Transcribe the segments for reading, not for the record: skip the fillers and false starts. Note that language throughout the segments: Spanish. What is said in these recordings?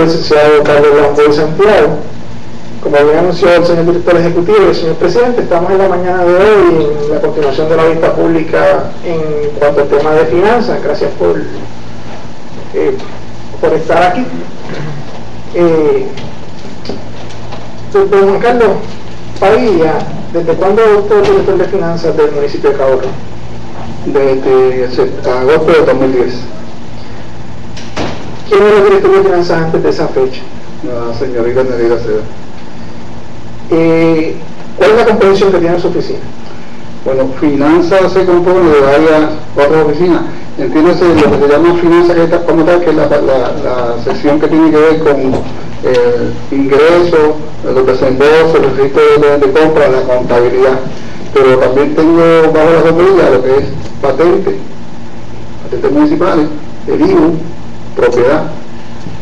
el licenciado Carlos Lamboy Santiago. Como había anunciado el señor director ejecutivo y el señor presidente, estamos en la mañana de hoy en la continuación de la vista pública en cuanto al tema de finanzas. Gracias por estar aquí. Don Juan Carlos Padilla, ¿desde cuándo usted es director de finanzas del municipio de Cabo Rojo? Desde agosto de 2010. ¿Quién era el director de finanzas antes de esa fecha? La señorita Nerida Seda. ¿Cuál es la composición que tiene en su oficina? Bueno, finanzas se compone de varias otras oficinas. Entiéndase lo que se llama finanzas como tal, que es la sección que tiene que ver con ingresos, los desembolsos, el registro de compra, la contabilidad. Pero también tengo bajo la sombrilla lo que es patentes municipales, el IVU, propiedad,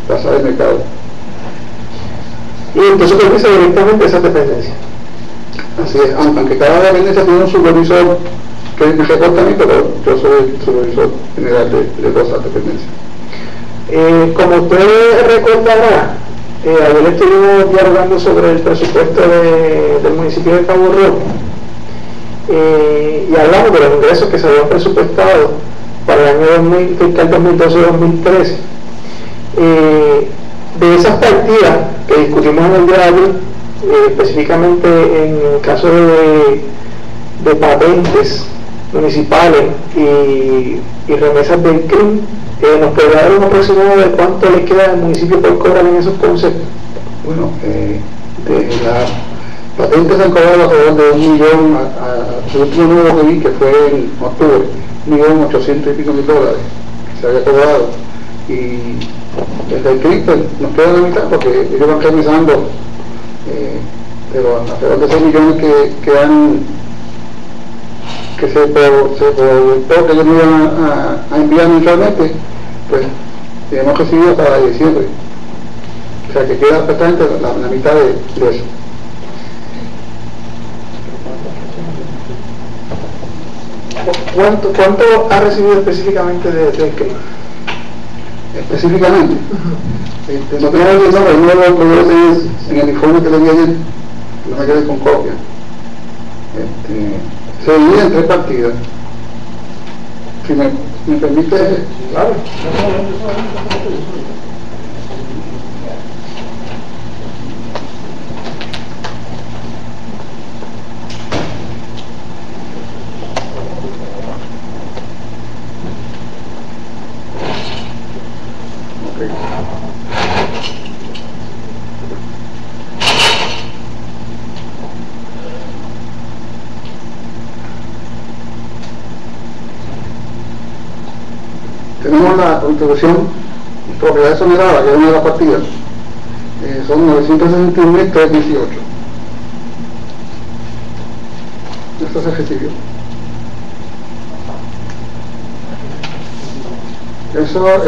tasa de mercado. Y entonces supervisa directamente esas dependencias. Así es, aunque cada dependencia tiene un supervisor que me reporta a mí, pero yo soy el supervisor general de todas esas dependencias. Como usted recordará, ayer estuvimos dialogando sobre el presupuesto del municipio de Cabo Rojo y hablamos de los ingresos que se habían presupuestado para el año 2012-2013. De esas partidas que discutimos en el día de ayer, específicamente en el caso de patentes municipales y remesas del CRIM, ¿nos podría dar un aproximado de cuánto le queda al municipio por cobrar en esos conceptos? Bueno, de las patentes se han cobrado alrededor de 1 millón, el último número que vi, que fue en octubre, 1.800.000 y pico que se había cobrado, y desde el CRIM nos queda la mitad porque ellos van revisando, pero alrededor de 6 millones que se proyectó que ellos me iban a enviar mensualmente, pues hemos recibido para diciembre, o sea que queda prácticamente la mitad de eso. ¿Cuánto ha recibido específicamente del CRIM? Específicamente, no tengo el nombre, no lo tengo en el informe que le di ayer, no me quedé con copia. Se divide en 3 partidas. Si me permite, claro. Tenemos la contribución propiedad exonerada, que es una de las partidas, son 961.318. Esto se recibió. Esto es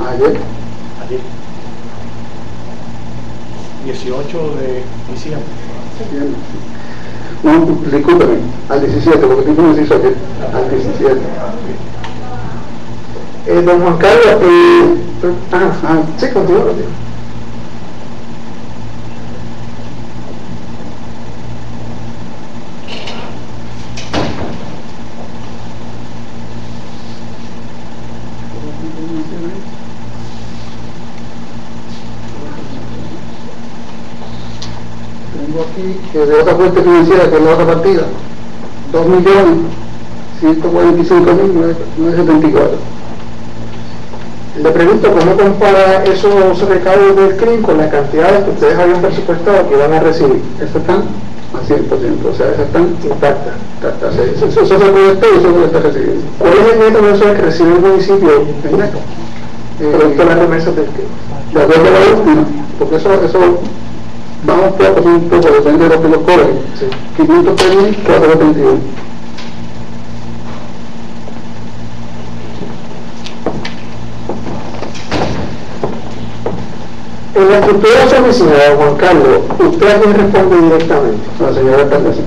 ayer. 18 de diciembre. No, discúlpeme, al 17, porque el tiempo no se hizo ayer, al 17. Don Juan Carlos, sí, continúa. Tengo aquí que de otra fuente financiera, que es la otra partida, 2.145.974. Le pregunto cómo compara esos recaudos del CRIM con las cantidades que ustedes habían presupuestado que iban a recibir. Esas están al 100%, o sea, esas están intactas. Eso se proyectó y eso lo está recibiendo. ¿Cuál es el neto mensual que recibe el municipio en neto? Producto de las remesas del CRIM. De acuerdo a la última, porque eso vamos un poco, depende de lo que los cobren. Sí. 503.471. En la estructura de su oficina, Juan Carlos, ¿usted a quién responde directamente? A la señora alcaldesa.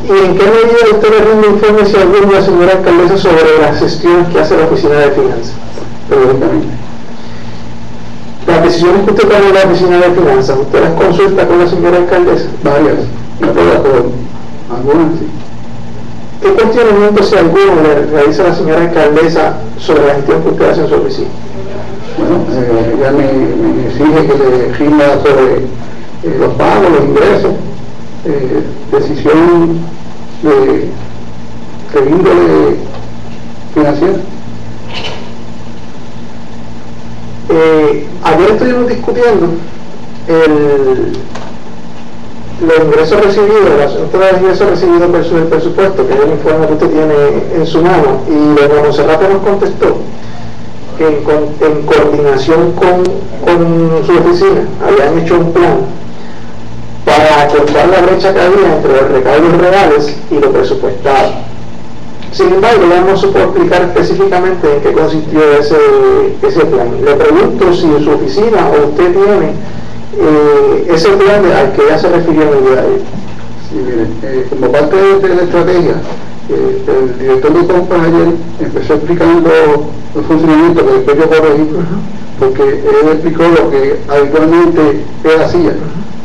¿Y en qué medida usted le rinde informe si alguno a la señora alcaldesa sobre las gestiones que hace la oficina de finanzas? Periódicamente. decisiones que usted toma en la oficina de finanzas, ¿usted las consulta con la señora alcaldesa? Varias, no todas, pero algunas sí. ¿Qué cuestionamiento, si alguno, le realiza la señora alcaldesa sobre la gestión que usted hace en su oficina? Bueno, ella me exige que le rinda sobre los pagos, los ingresos, decisión de índole financiera. Ayer estuvimos discutiendo los ingresos recibidos, el asunto de los ingresos recibidos versus el presupuesto, que es el informe que usted tiene en su mano, y doña Monserrate nos contestó que en coordinación con su oficina habían hecho un plan para acortar la brecha que había entre los recaudos reales y lo presupuestado. Sin embargo, ya no supo explicar específicamente en qué consistió ese plan. Le pregunto si en su oficina o usted tiene ese plan al que ya se refirió en el día de hoy. Sí, mire, como parte de la estrategia, el director de compras ayer empezó explicando el funcionamiento que después yo corregí, porque él explicó lo que habitualmente él hacía,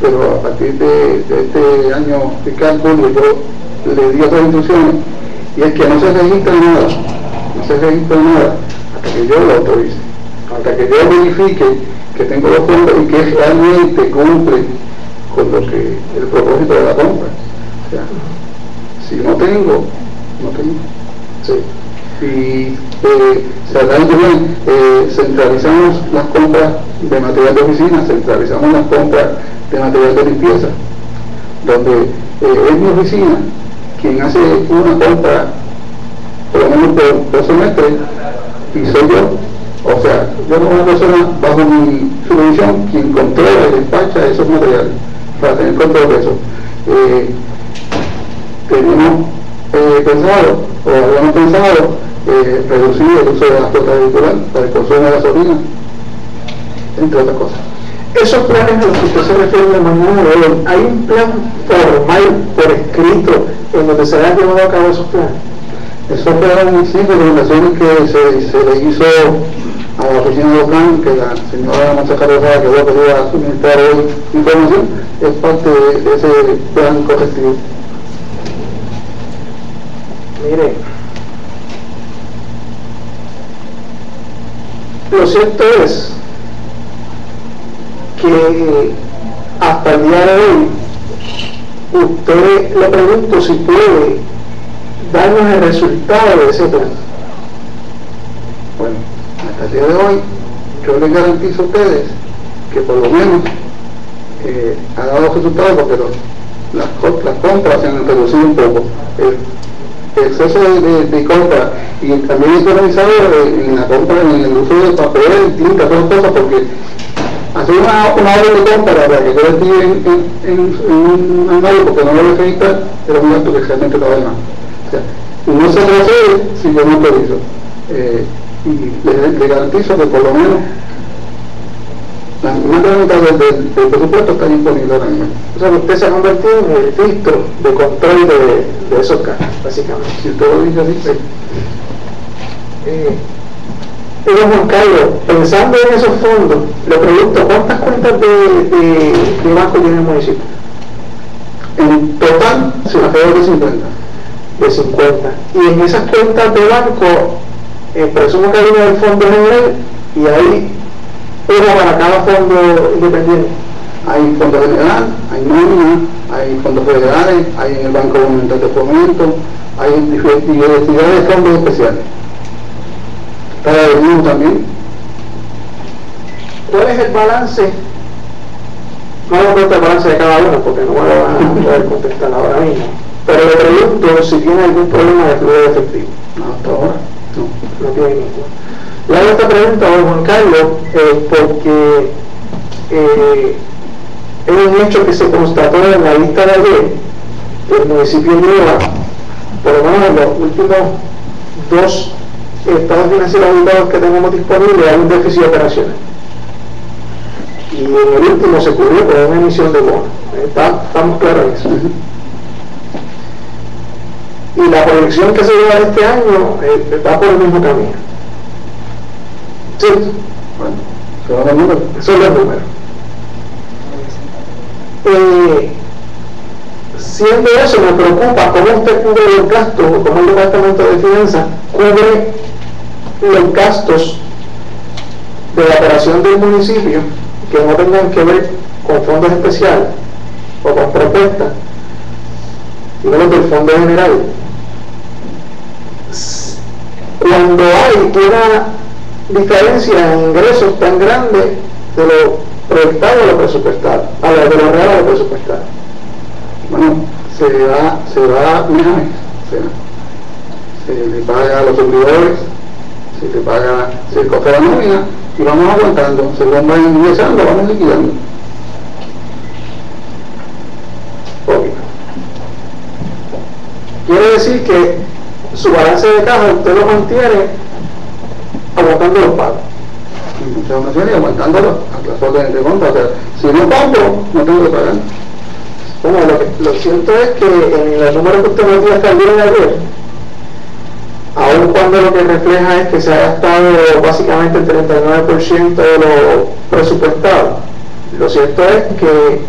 pero a partir de este año fiscal julio yo le di otras instrucciones, y es que no se registra nada hasta que yo lo autorice, hasta que yo verifique que tengo los fondos y que realmente cumple con lo que el propósito de la compra. O sea, si no tengo. Sí. Y también centralizamos las compras de material de oficina, centralizamos las compras de material de limpieza, donde es mi oficina quien hace una compra por lo menos por semestre, y soy yo. O sea, yo como una persona bajo mi supervisión quien controla y despacha esos materiales para tener control de eso. Tenemos pensado, o habíamos pensado, reducir el uso de la flota vehicular para el consumo de gasolina, entre otras cosas. Esos planes a los que usted se refiere en la mañana de hoy, ¿hay un plan formal por escrito en donde se hayan llevado a cabo esos planes? Esos fueron sí recomendaciones que se le hizo a la oficina local, que la señora Monserrate Rosada quedó pedida suministrar hoy información, es parte de ese plan correctivo. Mire, lo cierto es que hasta el día de hoy, usted le pregunto si puede darnos el resultado de ese plan. Bueno, hasta el día de hoy, yo les garantizo a ustedes que por lo menos ha dado resultados, porque las compras se han reducido un poco. El exceso de compra, y también he economizado en la compra, en el uso de papel, tinta, todas cosas, porque hacer una orden de compra para que yo le envíe en un armario porque no lo voy a registrar, era un gasto que realmente estaba de más. O sea, no se procede si yo no autorizo. Y le garantizo que por lo menos más de la mitad del presupuesto está disponible ahora mismo. O sea, que usted se ha convertido en el filtro de control de esos gastos, básicamente. Si usted lo dice así, sí. Juan Carlos, pensando en esos fondos, le pregunto, ¿cuántas cuentas de banco tiene el municipio? En total, se alrededor de 50. De 50. Y en esas cuentas de banco, presumo que hay una del fondo general y hay una para cada fondo independiente. Hay fondo general, hay nómina, hay fondos federales, hay en el Banco Monumental de Fomento, hay diversidad de fondos especiales. Para el mismo también. ¿Cuál es el balance? No voy a contar el balance de cada uno porque no me lo van a poder contestar ahora mismo. Pero le pregunto si tiene algún problema de flujo de efectivo. No, hasta ahora no tiene ninguno. Le hago esta pregunta a Juan Carlos porque es un hecho que se constató en la lista de ayer. El municipio lleva, por lo menos en los últimos 2 estados financieros auditados que tenemos disponibles, hay un déficit operacional. Y en el último se cubrió con una emisión de bonos. Estamos claros en eso. Y la proyección que se lleva este año va por el mismo camino. ¿Sí? Bueno, Son los números. Son los números. Siendo eso, me preocupa cómo usted cubre los gastos, o cómo el Departamento de Finanzas cubre los gastos de la operación del municipio que no tengan que ver con fondos especiales o con propuestas, sino los del fondo general. Cuando hay una diferencia en ingresos tan grande de lo proyectado a lo presupuestado, de lo real a lo presupuestado, Bueno, se le paga a los suplidores, se le paga, se coge la nómina y vamos aguantando, según van ingresando, vamos liquidando. obvio. Quiere decir que su balance de caja usted lo mantiene aguantando los pagos. En muchas ocasiones aguantándolo a las órdenes de compra. O sea, si no compro, no tengo que pagar. Bueno, lo cierto es que en el número que usted me dio hasta el día de ayer, aun cuando lo que refleja es que se ha gastado básicamente el 39% de lo presupuestado, lo cierto es que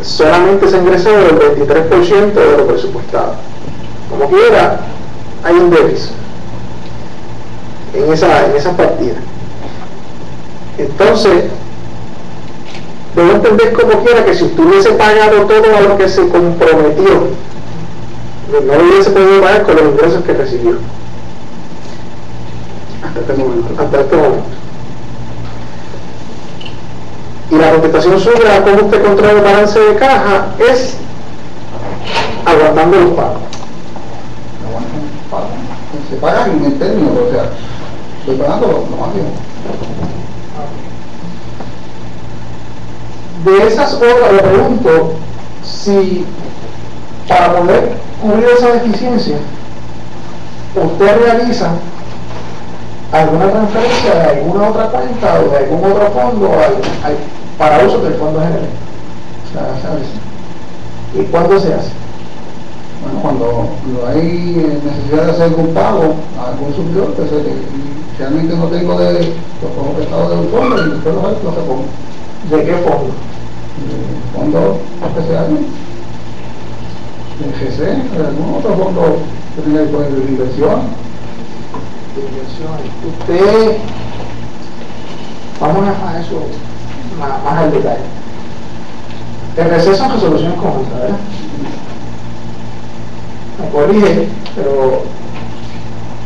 solamente se ha ingresado el 23% de lo presupuestado. Como quiera, hay un déficit en esa partida. Entonces, debo entender como quiera que si usted hubiese pagado todo a lo que se comprometió, no lo hubiese podido pagar con los ingresos que recibió hasta este momento. Y la contestación suya a cómo usted controla el balance de caja es aguantando los pagos. Se pagan en el término, o sea, estoy pagando lo máximo. De esas obras le pregunto si para poder cubrir esa deficiencia usted realiza alguna transferencia de alguna otra cuenta o de algún otro fondo para uso del fondo general. ¿Y cuándo se hace? Bueno, cuando hay necesidad de hacer algún pago a algún suplidor, pues si realmente no tengo los prestados de un fondo, y después lo repongo. ¿De qué fondo? Fondo especial, de GC, de algún otro fondo que tenga que poner de inversión. Usted, vamos a eso más al detalle. El receso son resoluciones conjuntas, ¿verdad? Me corrige, pero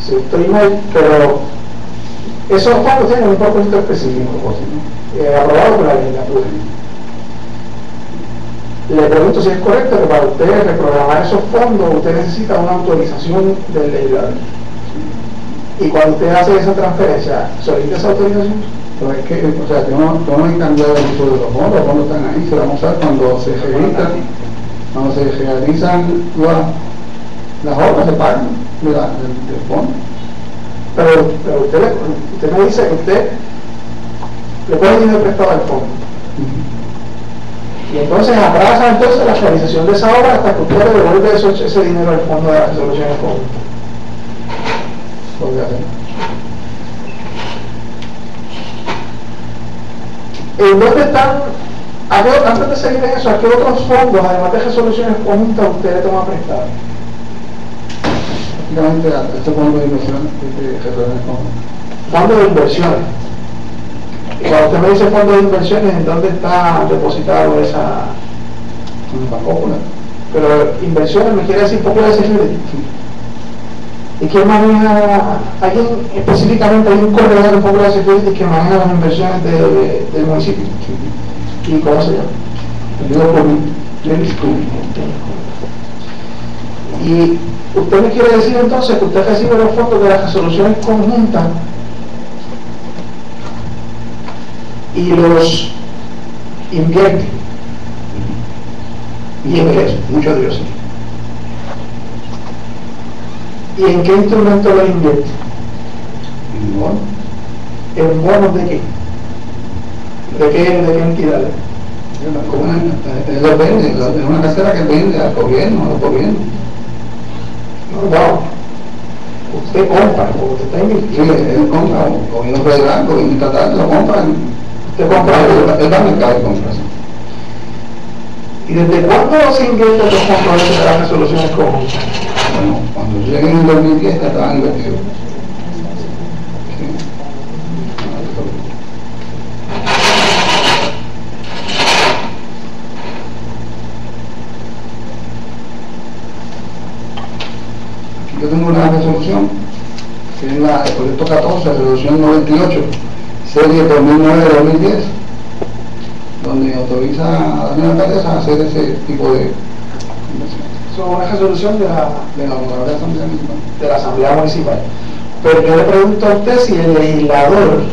si estoy mal, pero esos fondos tienen un propósito específico, aprobado por la legislatura. Le pregunto si es correcto que para usted reprogramar esos fondos usted necesita una autorización del legislador. Y cuando usted hace esa transferencia, ¿solicita esa autorización? Pero es que, o sea, yo no he cambiado el uso de los fondos están ahí, se van a usar cuando se realizan las obras, se pagan del fondo. Pero usted me dice que usted le pone dinero prestado al fondo. Y entonces atrasa entonces la realización de esa obra hasta que usted le devuelve ese dinero al fondo de las resoluciones conjuntas. ¿En dónde están, antes de seguir en eso, a qué otros fondos, además de resoluciones conjuntas, usted le toma prestado? Prácticamente a este fondo de inversiones, resoluciones conjuntas. Fondo de inversiones. Y cuando usted me dice fondo de inversiones, ¿en dónde está depositado esa? En la Popular. Pero inversiones me quiere decir Popular Security. ¿Y quién maneja, alguien específicamente, hay un corredor de Popular Security que maneja las inversiones del municipio? ¿Y cómo se llama? Y usted me quiere decir entonces que usted recibe los fondos de las resoluciones conjuntas y los invierte. ¿Y en qué? Muchos de ellos sí. ¿Y en qué instrumento lo invierte? En bonos. ¿En bonos de qué? ¿De qué entidades? Es una cartera que vende al gobierno, a los gobiernos. Wow. Usted compra, o usted está Sí, invirtiendo. él compra, gobierno federal, gobierno estatal, lo compra. Usted compra. Él va al mercado y compra. Sí. ¿Y desde cuándo se invierten los fondos de las resoluciones conjuntas? Bueno, cuando yo llegué en el 2010 ya estaban invertidos. Sí. Yo tengo una resolución, que es el proyecto 14, resolución 98, serie 2009-2010, donde autoriza a la señora alcaldesa a hacer ese tipo de inversiones. Eso es una resolución de la Honorable Asamblea Municipal. Asamblea Municipal. Pero yo le pregunto a usted si el legislador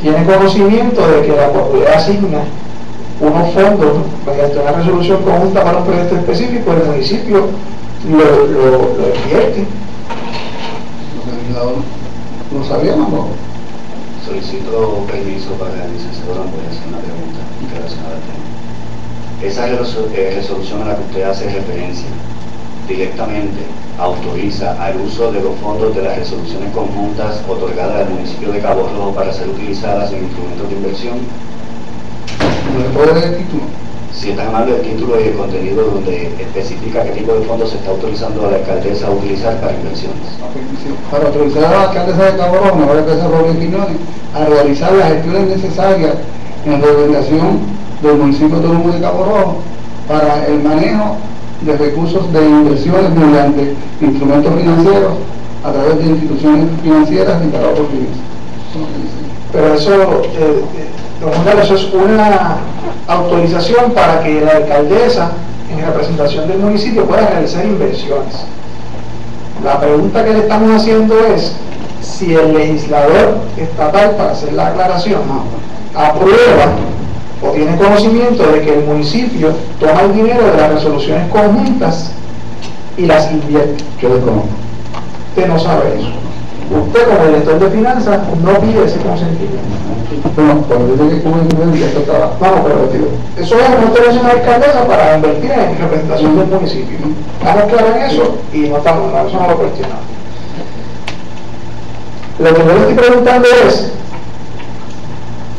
tiene conocimiento de que la autoridad asigna unos fondos mediante una resolución conjunta para un proyecto específico, el municipio lo invierte. Los legisladores no sabíamos, ¿no? Solicito permiso para la licenciadora, voy a hacer una pregunta relacionada al tema. Esa resolución a la que usted hace referencia directamente autoriza al uso de los fondos de las resoluciones conjuntas otorgadas al municipio de Cabo Rojo para ser utilizadas en instrumentos de inversión. ¿No le puedo leer el título? Si es tan amable el título y el contenido donde especifica qué tipo de fondos se está autorizando a la alcaldesa a utilizar para inversiones. Para autorizar a la alcaldesa de Cabo Rojo, la alcaldesa Robles Quiñones, a realizar las gestiones necesarias en la organización del municipio autónomo de Cabo Rojo para el manejo de recursos de inversiones mediante instrumentos financieros a través de instituciones financieras instaladas por FINES. Pero eso, don Juan, eso es una autorización para que la alcaldesa, en representación del municipio, pueda realizar inversiones. La pregunta que le estamos haciendo es si el legislador estatal, para hacer la aclaración, aprueba o tiene conocimiento de que el municipio toma el dinero de las resoluciones conjuntas y las invierte. Yo desconozco. Usted no sabe eso. Usted, como director de finanzas, no pide ese consentimiento. Bueno, cuando yo llegué como instrumento, esto estaba. Vamos, pero eso es una autorización a la alcaldesa para invertir en representación del municipio. Estamos claros en eso y no estamos, eso no lo cuestionamos. Lo que yo le estoy preguntando es,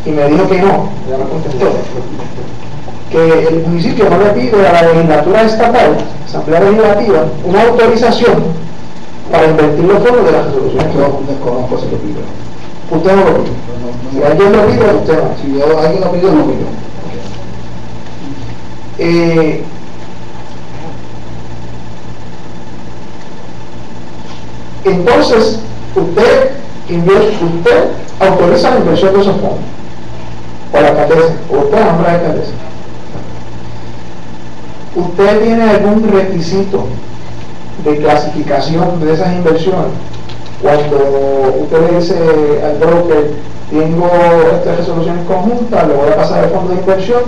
y me dijo que no, ya me contestó, que el municipio no le pide a la legislatura estatal, Asamblea Legislativa, una autorización para invertir los fondos de las resoluciones. Yo desconozco si lo pido. Usted no lo pide. Si alguien lo pide, usted no. Si alguien lo pidió, no pidió. Entonces, usted autoriza la inversión de esos fondos, o la alcaldesa, o usted nombra a la alcaldesa. ¿Usted tiene algún requisito de clasificación de esas inversiones? Cuando usted le dice al broker, tengo estas resoluciones conjuntas, le voy a pasar el fondo de inversión,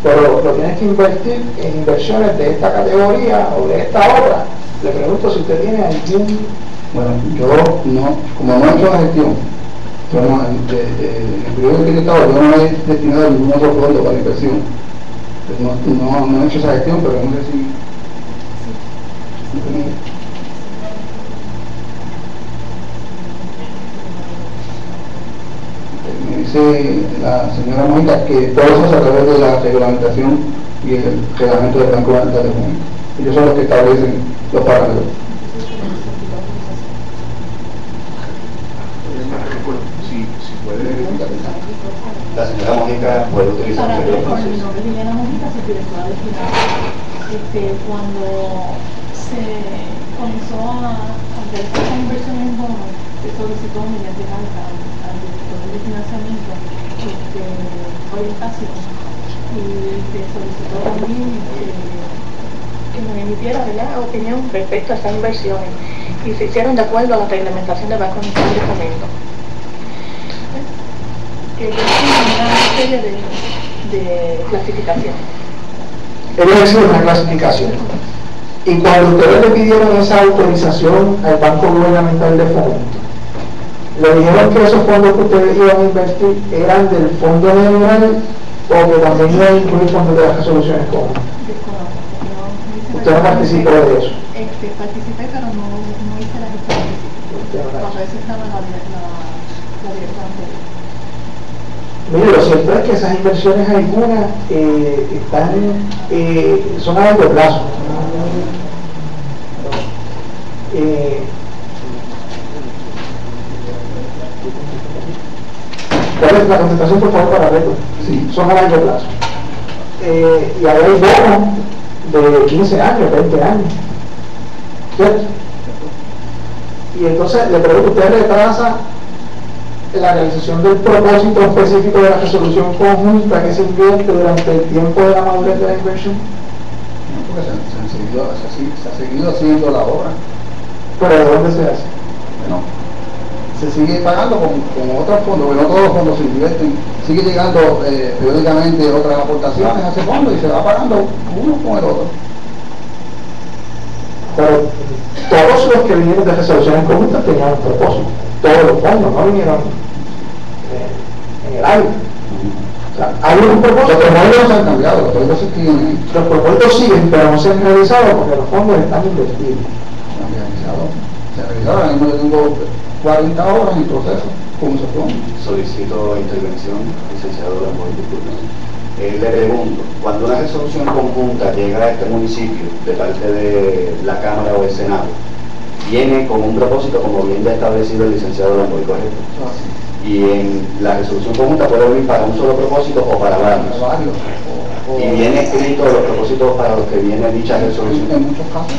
pero lo tienes que invertir en inversiones de esta categoría o de esta obra. Le pregunto si usted tiene algún... Bueno, yo no, como no he hecho la gestión, yo no, el periodo que he estado, yo no he destinado ningún otro fondo para inversión. No he hecho esa gestión, pero no sé si... Me dice la señora Mónica que todo eso es a través de la reglamentación y el reglamento del Banco Nacional de Fomento. Ellos son los que establecen los parámetros. Si puede, la señora Mónica puede utilizar Para el el nombre proceso. de Liliana Mónica, subdirectora de finanzas. Cuando se comenzó a realizar estas inversiones en bonos, se solicitó mediante carta al director de financiamiento orientación y se solicitó también que nos emitiera, ¿verdad?, opinión respecto a estas inversiones y se hicieron de acuerdo a la reglamentación del Banco Nacional de Fomento. Que yo tengo una serie de clasificación. Ellos exigen una clasificación. Y cuando ustedes le pidieron esa autorización al Banco Gubernamental de Fomento, le dijeron que esos fondos que ustedes iban a invertir eran del Fondo General o que también iban a incluir fondos de las resoluciones conjuntas. Desconozco. Usted no participó de eso. Participé, pero no hice la gestión. usted no la ha A hecho. veces estaba la abierta anterior. Mire, lo cierto es que esas inversiones algunas son a largo plazo. ¿Cuál es la concentración, por favor, para verlo? Sí, son a largo plazo. Y ahí hay bonos de 15 años, 20 años. ¿Cierto? Y entonces le pregunto, ¿usted retrasa la realización del propósito específico de la resolución conjunta que se invierte durante el tiempo de la madurez de la inversión? No, porque se ha seguido haciendo la obra. ¿Pero de dónde se hace? Bueno, se sigue pagando con otros fondos, porque no todos los fondos se invierten. Sigue llegando periódicamente otras aportaciones a ese fondo y se va pagando uno con el otro. Pero todos los que vinieron de resoluciones conjuntas tenían un propósito. Todos los fondos no vinieron en el aire. O sea, hay un propósito. Los propósitos se han cambiado, los propósitos siguen. Los propósitos siguen, pero no se han realizado porque los fondos están invertidos. Se ha realizado, ahora mismo yo tengo 40 horas en proceso con ese fondo. Solicito intervención, licenciado Lamboy, disculpe. Le pregunto, cuando una resolución conjunta llega a este municipio de parte de la Cámara o el Senado, viene con un propósito, como bien ya establecido el licenciado Lamboy, ¿correcto? Y en la resolución conjunta puede venir para un solo propósito o para varios. Y viene escrito los propósitos para los que viene dicha resolución. En muchos casos.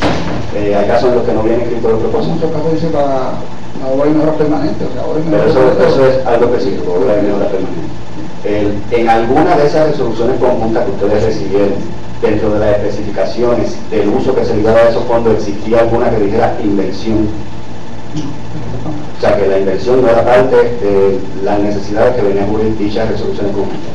Hay casos en los que no viene escrito los En propósitos. muchos casos dice para obra y mejora permanente, o sea, obra y Pero mejora permanente. eso es algo específico, obra de mejora permanente. En alguna de esas resoluciones conjuntas que ustedes recibieron, dentro de las especificaciones del uso que se le daba a esos fondos, ¿existía alguna que dijera inversión? O sea, que la inversión no era parte de las necesidades que venían a cubrir dichas resoluciones conjuntas.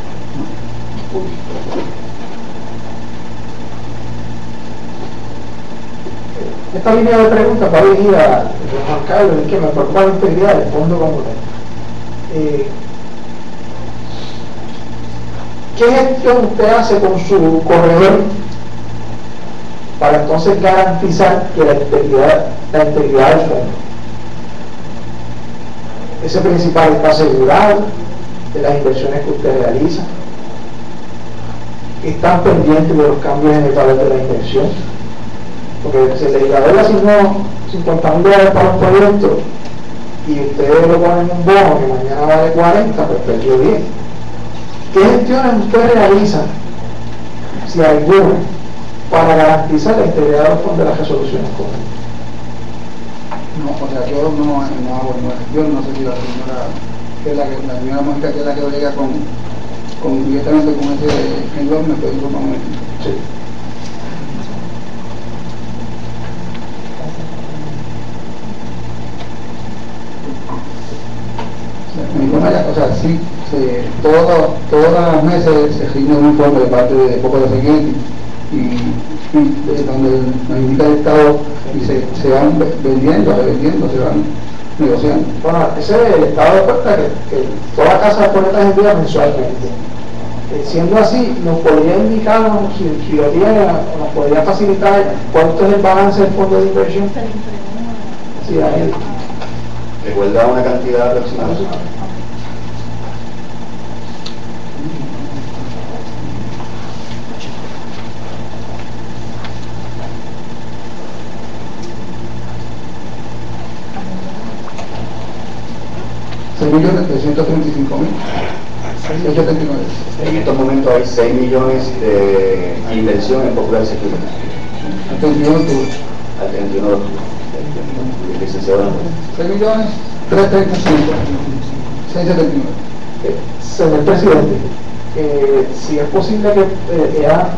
Esta línea de preguntas va dirigida a Juan Carlos, y que me preocupa la integridad del fondo comunal. ¿Qué gestión usted hace con su corredor para entonces garantizar que la integridad del fondo? Ese principal está asegurado de las inversiones que usted realiza, están pendientes de los cambios en el valor de la inversión, porque si el legislador asignó $50,000 para un proyecto y ustedes lo ponen en un bono que mañana vale 40, pues perdió 10. ¿Qué gestiones usted realiza, si alguna, para garantizar la integridad de los fondos de las resoluciones comunes? No, o sea, yo no hago ninguna gestión, no sé si la señora, que es la señora Mónica, que es la que llega directamente con ese vendedor, me puede informar un momento. Sí. Me informa ya, o sea, sí, todos los meses se rinde un informe de parte de Poco de Seguimiento y donde nos indica el Estado y se van vendiendo, revendiendo, se van negociando. Bueno, ese es el estado de cuenta que toda casa de boletas envía mensualmente. Siendo así, nos podría indicar, si lo tiene, nos podría facilitar cuánto es el balance del fondo de inversión. Sí, ahí. ¿Recuerda una cantidad aproximada? $6.335.679. En estos momentos hay 6 millones de inversión en Popular Security. Al 31 de octubre. Al 31 de octubre. El licenciado Lamboy. 6.335.679. Señor presidente, si es posible que ella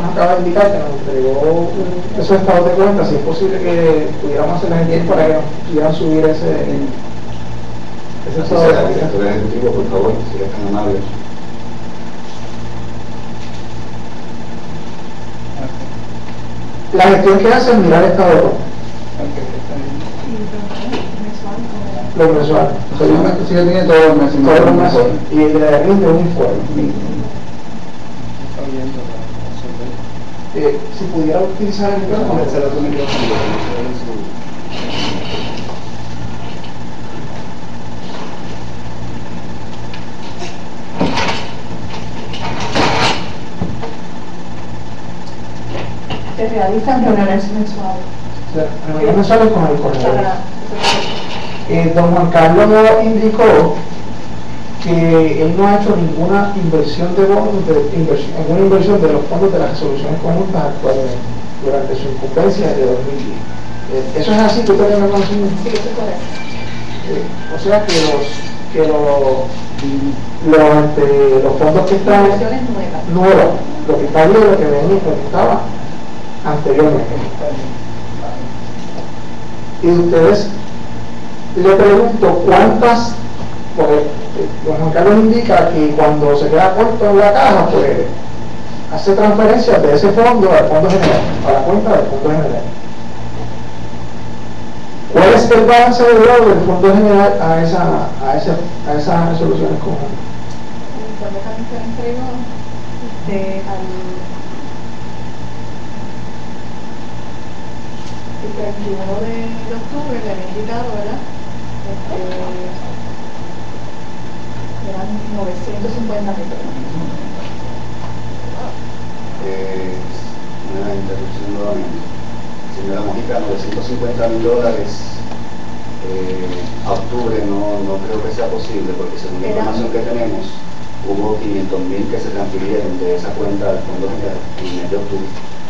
nos acaba de indicar que nos entregó esos estados de cuenta, si es posible que pudiéramos hacer la gestión para que nos pudieran subir ese Así estado de será, cuenta. director ejecutivo, por favor, si eres tan amable. La gestión que hace es mirar el estado de cuenta, lo mensual. O sea, yo me sigue tiene todos los meses. Todos los meses, y le rinde un informe. Si pudiera utilizar el micrófono, realizan reuniones mensuales. Reuniones mensuales con el corredor. Para- Don Juan Carlos indicó que él no ha hecho ninguna inversión de bonos, alguna inversión de los fondos de las resoluciones conjuntas actualmente, durante su incumbencia de 2010. ¿Eso es así? ¿Tú tienes la conocimiento? Sí, eso es correcto. O sea que los fondos que están Inversiones nuevas. nuevas, lo que está bien, lo que venía, lo que estaba anteriormente. Y ustedes, le pregunto cuántas, porque don Juan Carlos indica que cuando se queda corto en la caja, pues hace transferencias de ese fondo al fondo general, a la cuenta del fondo general. ¿Cuál es el balance de deuda del fondo general a esas resoluciones conjuntas? El informe también se entregó el 31 de octubre, le había indicado, ¿verdad? Eran 950.000 pesos. Una interrupción nuevamente. Señora Mojica, $950.000 a octubre no creo que sea posible, porque según la información que tenemos, hubo 500.000 que se transfirieron de esa cuenta al Fondo General en el mes de octubre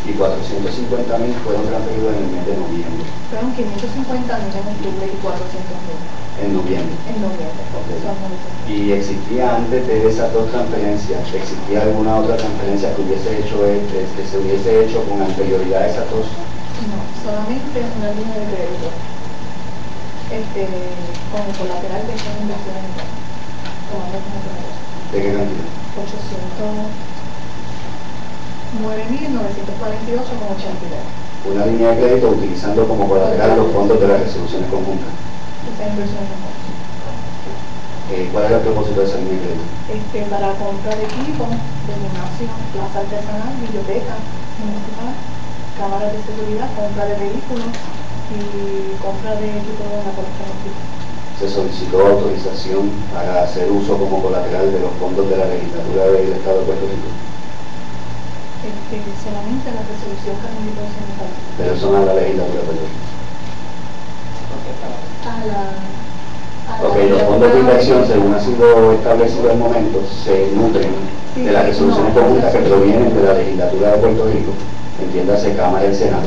y 450.000 fueron transferidos en el mes de noviembre. Fueron 550.000 en octubre y 400.000 En noviembre. en noviembre. Ok. Son 900.000. Y existía antes de esas dos transferencias, ¿existía alguna otra transferencia que se hubiese hecho con anterioridad a esas dos? No, solamente una línea de crédito con el colateral de esas inversiones tomando como primero ¿De qué cantidad? 809.948,83. Una línea de crédito utilizando como colateral los fondos de las resoluciones conjuntas. Esa inversión no. ¿Cuál era el propósito de esa línea de crédito? Para compra de equipo, de gimnasio, plaza artesanal, biblioteca municipal, cámaras de seguridad, compra de vehículos y compra de equipo de la colección hospital. Se solicitó autorización para hacer uso como colateral de los fondos de la legislatura del Estado de Puerto Rico. Solamente la resolución que han indicado Pero son a la legislatura de Puerto Rico. Ok, los fondos de inversión, según ha sido establecido al momento, se nutren de las resoluciones conjuntas que provienen de la legislatura de Puerto Rico, entiéndase Cámara y el Senado.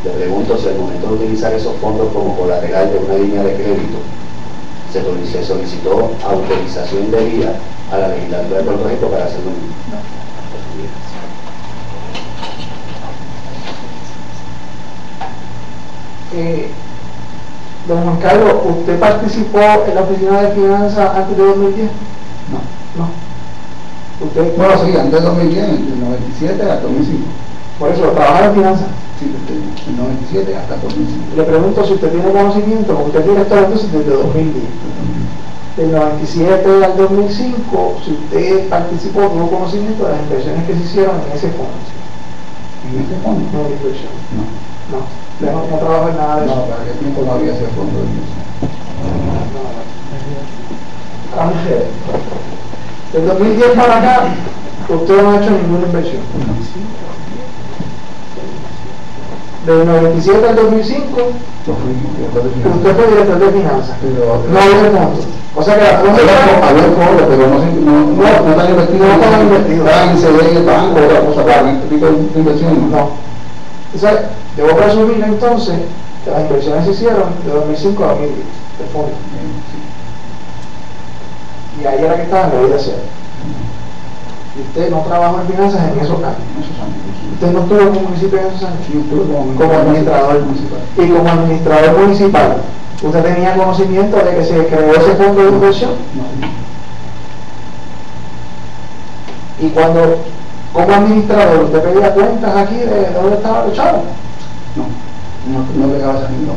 Le pregunto si al momento de utilizar esos fondos como colateral de una línea de crédito, se solicitó autorización debida a la legislatura de Puerto Rico para hacerlo mismo. Don Juan Carlos, ¿usted participó en la oficina de finanzas antes de 2010? No. ¿Usted? Bueno, sí, antes de 2010, del 97 hasta 2005. Por eso, ¿trabajaba en finanzas? Sí, del 97 hasta 2005. Le pregunto si usted tiene conocimiento, porque usted es director entonces desde 2010. Del 97 al 2005, si usted participó, tuvo conocimiento de las inversiones que se hicieron en ese fondo. ¿En este fondo? No, de inversión. No. No trabajo en nada de eso. No, para qué tiempo no había ese fondo de inversión. Del 2010 para acá, usted no ha hecho ninguna inversión. Del 97 al 2005, usted fue director de finanzas. No había fondos. O sea que había fondos, pero no están invertidos. No están invertidos. Están en CD, en el banco, otra cosa, para este tipo de inversión. No. Entonces, debo presumir entonces que las inversiones se hicieron de 2005 a 2010, de fondo. Y ahí era que estaba en la vida cero. Y usted no trabajó en finanzas en esos años. Usted no estuvo en el municipio en esos años. Sí, estuve como administrador municipal. Y como administrador municipal, ¿usted tenía conocimiento de que se creó ese fondo de inversión? No. Y cuando, como administrador, usted pedía cuentas aquí de dónde estaba el chavo. No llegaba a esa reunión.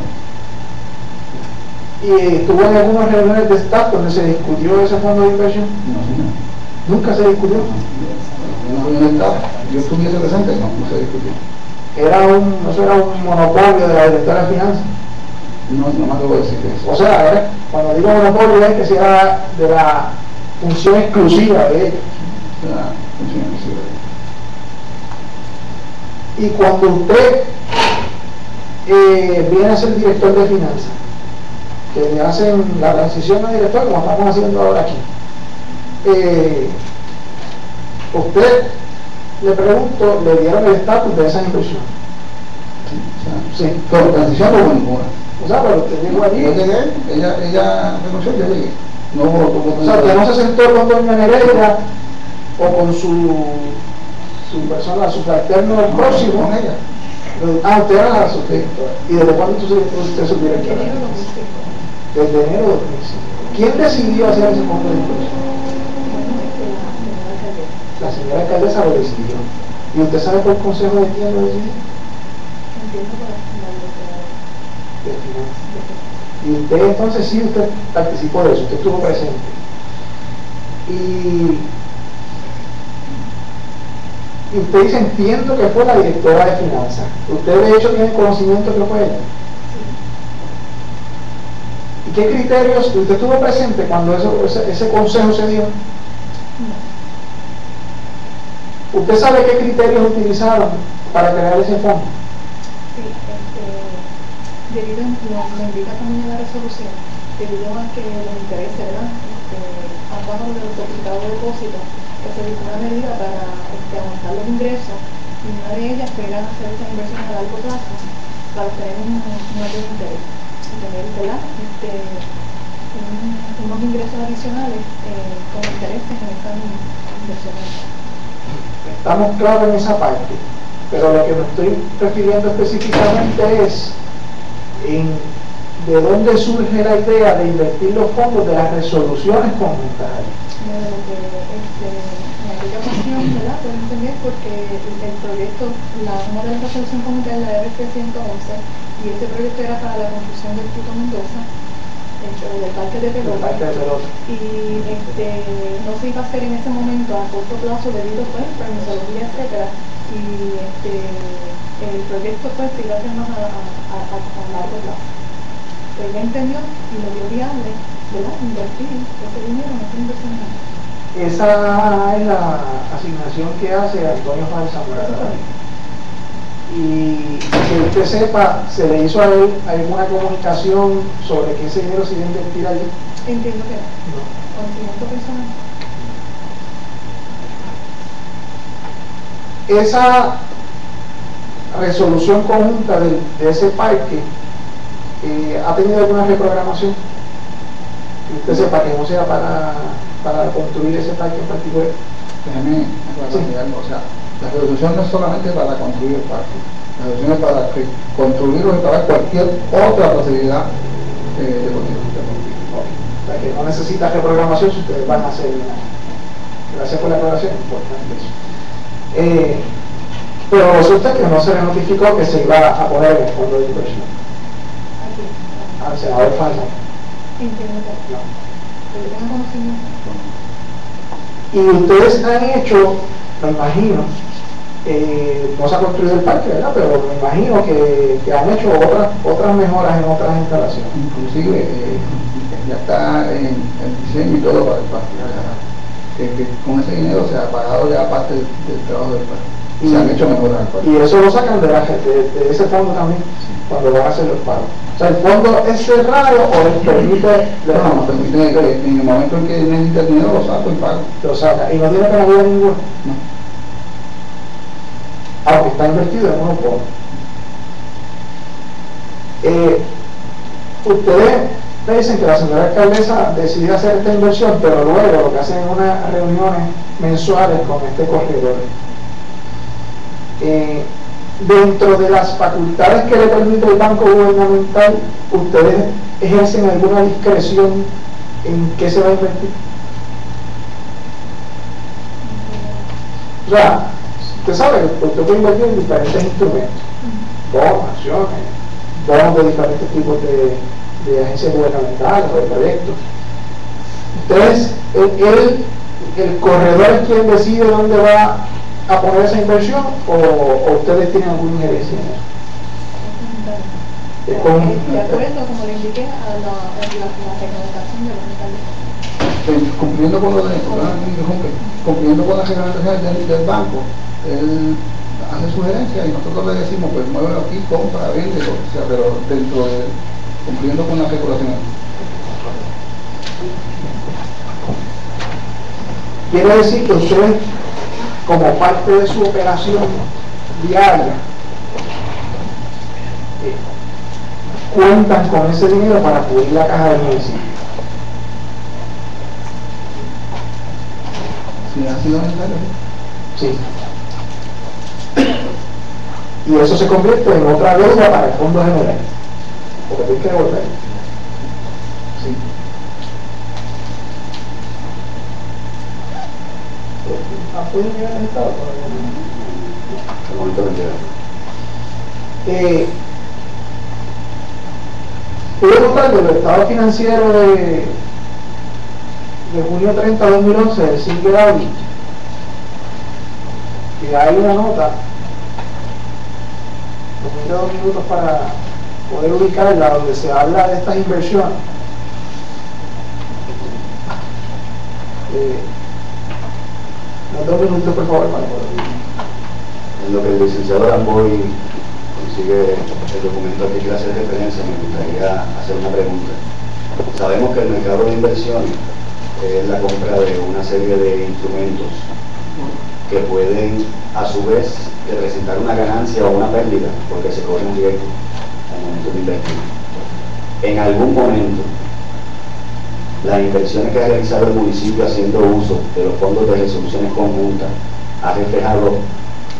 Y estuvo en algunas reuniones de staff donde se discutió ese fondo de inversión. No, señor. Nunca se discutió. Una reunión de staff, yo estuviese presente, no se discutió. Eso era un monopolio de la directora de finanzas. No me atrevo a decir eso. O sea, cuando digo monopolio es que sea de la función exclusiva de ella. La función exclusiva de ella. Y cuando usted viene a ser director de finanzas, que le hacen la transición a director, como estamos haciendo ahora aquí, usted, le pregunto, le dieron el estatus de esa inversión. Sí, pero transición no hubo ninguna. O sea, pero usted llegó allí. Yo llegué, ella renunció, yo llegué. No hubo O sea, usted no se sentó con doña Nereida o con su persona, su fraterno próximo. Con ella. Usted era la suscriptora. ¿Y desde cuándo usted es su directora? Desde enero de 2005. ¿Quién decidió hacer ese fondo de inversión? La señora alcaldesa lo decidió. ¿Y usted sabe por consejo de quién lo decidió? De finanzas. Y usted entonces sí, usted participó de eso, usted estuvo presente. Y usted dice, entiendo que fue la directora de finanzas. ¿Usted de hecho tiene conocimiento que fue ella? ¿Y qué criterios, usted estuvo presente cuando ese consejo se dio? ¿Usted sabe qué criterios utilizaron para crear ese fondo? Sí, debido a, lo indica también en la resolución, debido a que los intereses, ¿verdad? Ambas de los certificados de depósito, que se dictó una medida para aumentar los ingresos, y una de ellas era hacer esa inversión a largo plazo para tener un mayor interés y tener, ¿verdad? Unos ingresos adicionales con intereses en esas inversiones. Estamos claros en esa parte, pero lo que me estoy refiriendo específicamente es de dónde surge la idea de invertir los fondos de las resoluciones comunitarias. De lo que en aquella ocasión, ¿verdad? Puedo entender porque el proyecto, una de las resoluciones comunitarias, la RP 111, y ese proyecto era para la construcción del Puto Mendoza, del parque de pelota, y no se iba a hacer en ese momento a corto plazo debido a permisología, etcétera, y el proyecto pues se iba a hacer más a largo plazo. Pero ella entendió y lo vio viable, ¿verdad? Invertir ese dinero en esa inversión. Esa es la asignación que hace Antonio Juan Zamora. Y que usted sepa, ¿se le hizo a él alguna comunicación sobre que ese dinero se iba a invertir allí? Entiendo que no. Conocimiento personal. Esa resolución conjunta de ese parque ha tenido alguna reprogramación. Que usted sepa que no sea para construir ese parque en particular. Déjame aclarar algo, o sea, la resolución no es solamente para construir el parque, la resolución es para construir o reparar cualquier otra facilidad deportiva. O sea, que no necesita reprogramación si ustedes van a hacer una. Gracias por la aclaración, importante eso. Pero resulta que no se le notificó que se iba a poner en el fondo de inversión. Al senador Falsa. Entiendo que no. Pero tengo conocimiento. Y ustedes han hecho, me imagino, no se ha construido el parque, ¿verdad? Pero me imagino que han hecho otras mejoras en otras instalaciones. Inclusive ya está en el diseño y todo para el parque. Que con ese dinero se ha pagado ya parte del trabajo del parque. Y se han hecho mejoras al parque. Y eso lo sacan de ese fondo también, sí, cuando van a hacer los pagos. O sea, ¿el fondo es cerrado o les permite? No, permite que en el momento en que necesita el dinero lo saca y paga. Lo saca. ¿Y no tiene penalidad ninguna? No. Aunque está invertido en unos bonos. Ustedes me dicen que la señora alcaldesa decide hacer esta inversión, pero luego lo que hacen es unas reuniones mensuales con este corredor. Dentro de las facultades que le permite el Banco Gubernamental, ¿ustedes ejercen alguna discreción en qué se va a invertir? O sea, usted sabe que usted puede invertir en diferentes instrumentos, bonos, acciones, bonos de diferentes tipos de agencias gubernamentales o de proyectos. Ustedes, el corredor es quien decide dónde va a poner esa inversión o ustedes tienen alguna injerencia en eso. De acuerdo, como le indiqué, a la reglamentación de los mecanismos. Cumpliendo con lo de cumpliendo con las reglamentaciones del banco, él hace sugerencias y nosotros le decimos, pues muévelo aquí, compra, vende, lo que sea, pero dentro de, cumpliendo con la regulación. Quiere decir que ustedes, como parte de su operación diaria, cuentan con ese dinero para cubrir la caja del municipio. Si ha sido necesario. Sí. Y eso se convierte en otra deuda para el fondo general, porque tienes que devolver. Sí. ¿Pueden llegar al Estado todavía? Pude notar que el estado financiero de junio 30 de 2011 del Single Audit, y hay una nota, me quedan 2 minutos para poder ubicarla, donde se habla de estas inversiones. Los 2 minutos, por favor, para poder ubicar. En lo que el licenciado Ramboy consigue el documento al que quiere hacer referencia, me gustaría hacer una pregunta. Sabemos que el mercado de inversiones es la compra de una serie de instrumentos que pueden a su vez representar una ganancia o una pérdida porque se corre un riesgo al momento de invertir. En algún momento las inversiones que ha realizado el municipio haciendo uso de los fondos de resoluciones conjuntas ha reflejado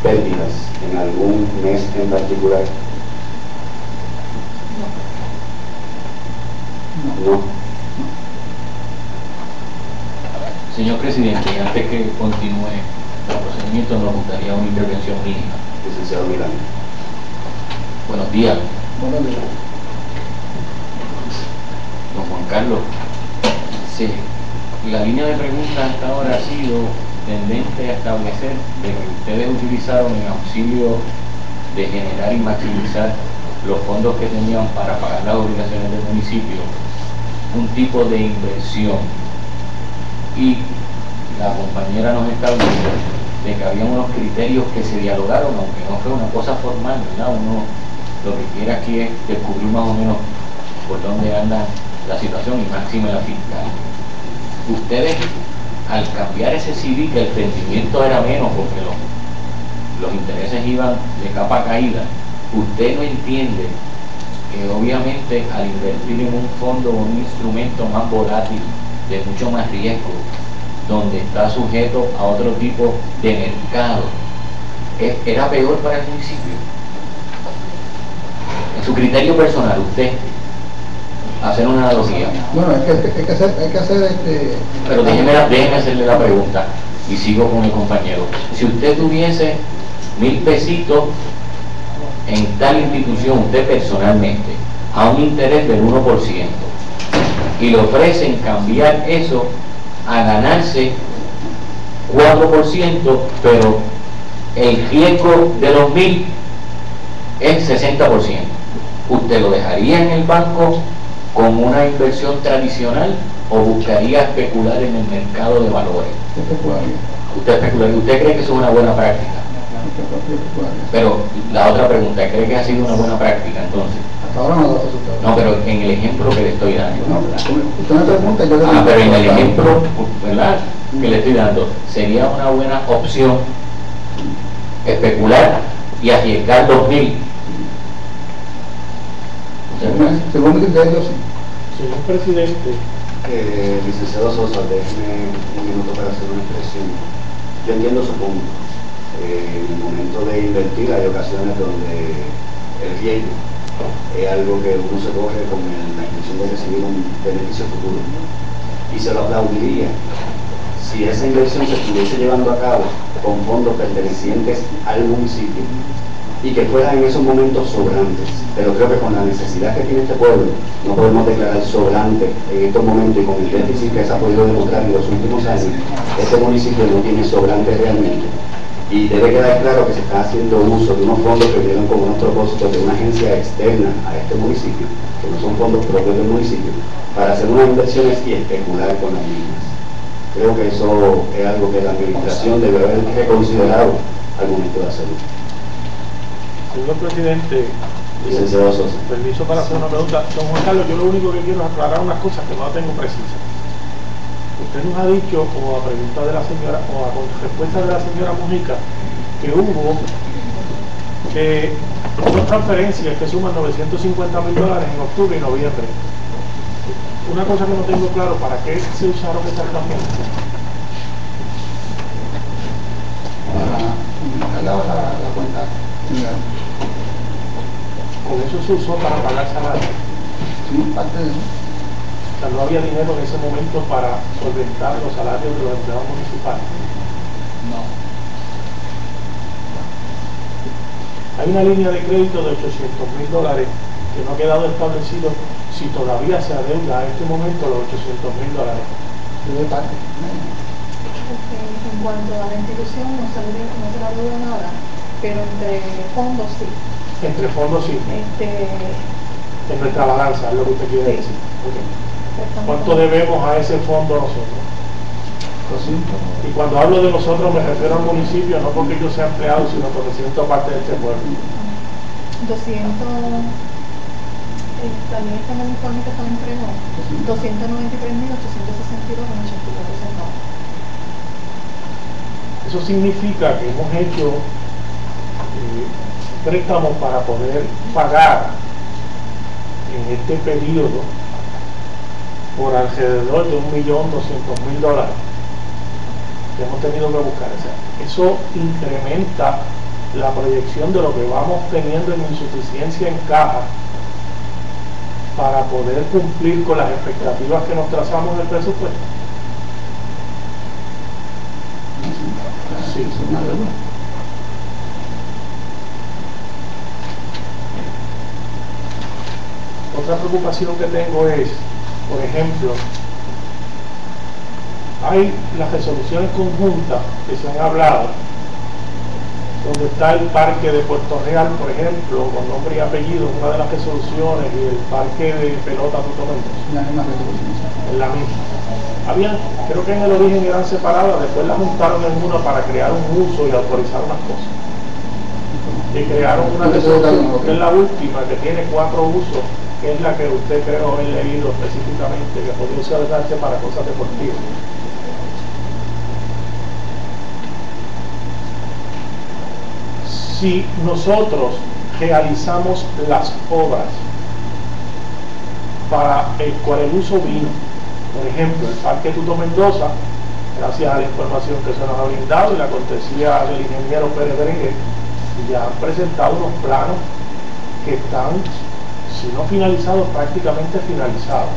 pérdidas en algún mes en particular. No. Señor presidente, antes que continúe el procedimiento, nos gustaría una intervención mínima. Licenciado Milán. Buenos días. Buenos días. Don Juan Carlos. Sí, la línea de preguntas hasta ahora ha sido tendente a establecer de que ustedes utilizaron en auxilio de generar y maximizar los fondos que tenían para pagar las obligaciones del municipio, un tipo de inversión, y la compañera nos estableció de que había unos criterios que se dialogaron, aunque no fue una cosa formal, ¿verdad? Uno lo que quiere aquí es descubrir más o menos por dónde anda la situación y máxima la fiscal. Ustedes, al cambiar ese CD, que el rendimiento era menos porque los intereses iban de capa caída, usted no entiende que obviamente al invertir en un fondo o un instrumento más volátil, de mucho más riesgo, donde está sujeto a otro tipo de mercado, era peor para el municipio. En su criterio personal, usted, hacer una analogía. Bueno, hay que hacer Pero déjeme hacerle la pregunta y sigo con el compañero. Si usted tuviese 1.000 pesitos en tal institución, usted personalmente, a un interés del 1%, y le ofrecen cambiar eso a ganarse 4%, pero el riesgo de los 1.000 es 60%, ¿usted lo dejaría en el banco con una inversión tradicional o buscaría especular en el mercado de valores? Usted especularía. ¿Usted cree que eso es una buena práctica? Pero la otra pregunta, ¿cree que ha sido una buena práctica entonces? Hasta ahora no da resultado. No, pero en el ejemplo que le estoy dando. No, usted me pregunta, yo le digo. Pero en el ejemplo, ¿verdad?, que le estoy dando, ¿sería una buena opción especular y arriesgar 2.000? Según mi criterio, sí. Señor presidente, Licenciado Sosa, déjeme un minuto para hacer una expresión. Yo entiendo su punto. En el momento de invertir hay ocasiones donde el riesgo es algo que uno se corre con la intención de recibir un beneficio futuro. Y se lo aplaudiría si esa inversión se estuviese llevando a cabo con fondos pertenecientes al municipio y que fueran en esos momentos sobrantes. Pero creo que con la necesidad que tiene este pueblo no podemos declarar sobrante en estos momentos, y con el déficit que se ha podido demostrar en los últimos años, este municipio no tiene sobrante realmente. Y debe quedar claro que se está haciendo uso de unos fondos que vienen como unos propósitos de una agencia externa a este municipio, que no son fondos propios del municipio, para hacer unas inversiones y especular con las mismas. Creo que eso es algo que la administración debe haber reconsiderado al momento de hacerlo. Señor presidente, Licenciado Sosa. permiso para hacer una pregunta. Don Juan Carlos, yo lo único que quiero es aclarar unas cosas que no la tengo precisas. Usted nos ha dicho, o a pregunta de la señora, o a respuesta de la señora Mujica, que hubo dos transferencias que suman $950,000 en octubre y noviembre. Una cosa que no tengo claro, ¿para qué se usaron exactamente? Para la cuenta. Con eso se usó para pagar salarios. Sí, parte de eso. O sea, no había dinero en ese momento para solventar los salarios de los empleados municipales. No. Hay una línea de crédito de $800,000 que no ha quedado establecido si todavía se adeuda a este momento los $800,000. De parte. Porque en cuanto a la institución no se le adeuda nada, pero entre fondos sí. Entre fondos sí, en nuestra balanza, es lo que usted quiere Sí. decir. Okay. ¿Cuánto debemos a ese fondo nosotros? 200. Y cuando hablo de nosotros me refiero al municipio, no porque yo sea empleado, sino porque siento parte de este pueblo. 200, también está en el informe que está entregado, 293.862,84 centavos. Eso significa que hemos hecho préstamos para poder pagar en este periodo por alrededor de $1.200.000 que hemos tenido que buscar. O sea, eso incrementa la proyección de lo que vamos teniendo en insuficiencia en caja para poder cumplir con las expectativas que nos trazamos en el presupuesto. Sí, otra preocupación que tengo es, por ejemplo, hay las resoluciones conjuntas que se han hablado, donde está el parque de Puerto Real, por ejemplo, con nombre y apellido, una de las resoluciones, y el parque de pelota Tuto Mendoza, en la misma. Creo que en el origen eran separadas, después las juntaron en una para crear un uso y autorizar unas cosas. Y crearon una resolución, que es la última, que tiene 4 usos, que es la que usted creo haber leído específicamente, que podría usarse para cosas deportivas. Si nosotros realizamos las obras para el cual el uso vino, por ejemplo, el Parque Tuto Mendoza, gracias a la información que se nos ha brindado y la cortesía del ingeniero Pérez Berenguer, ya han presentado unos planos que están, si no finalizados, prácticamente finalizados.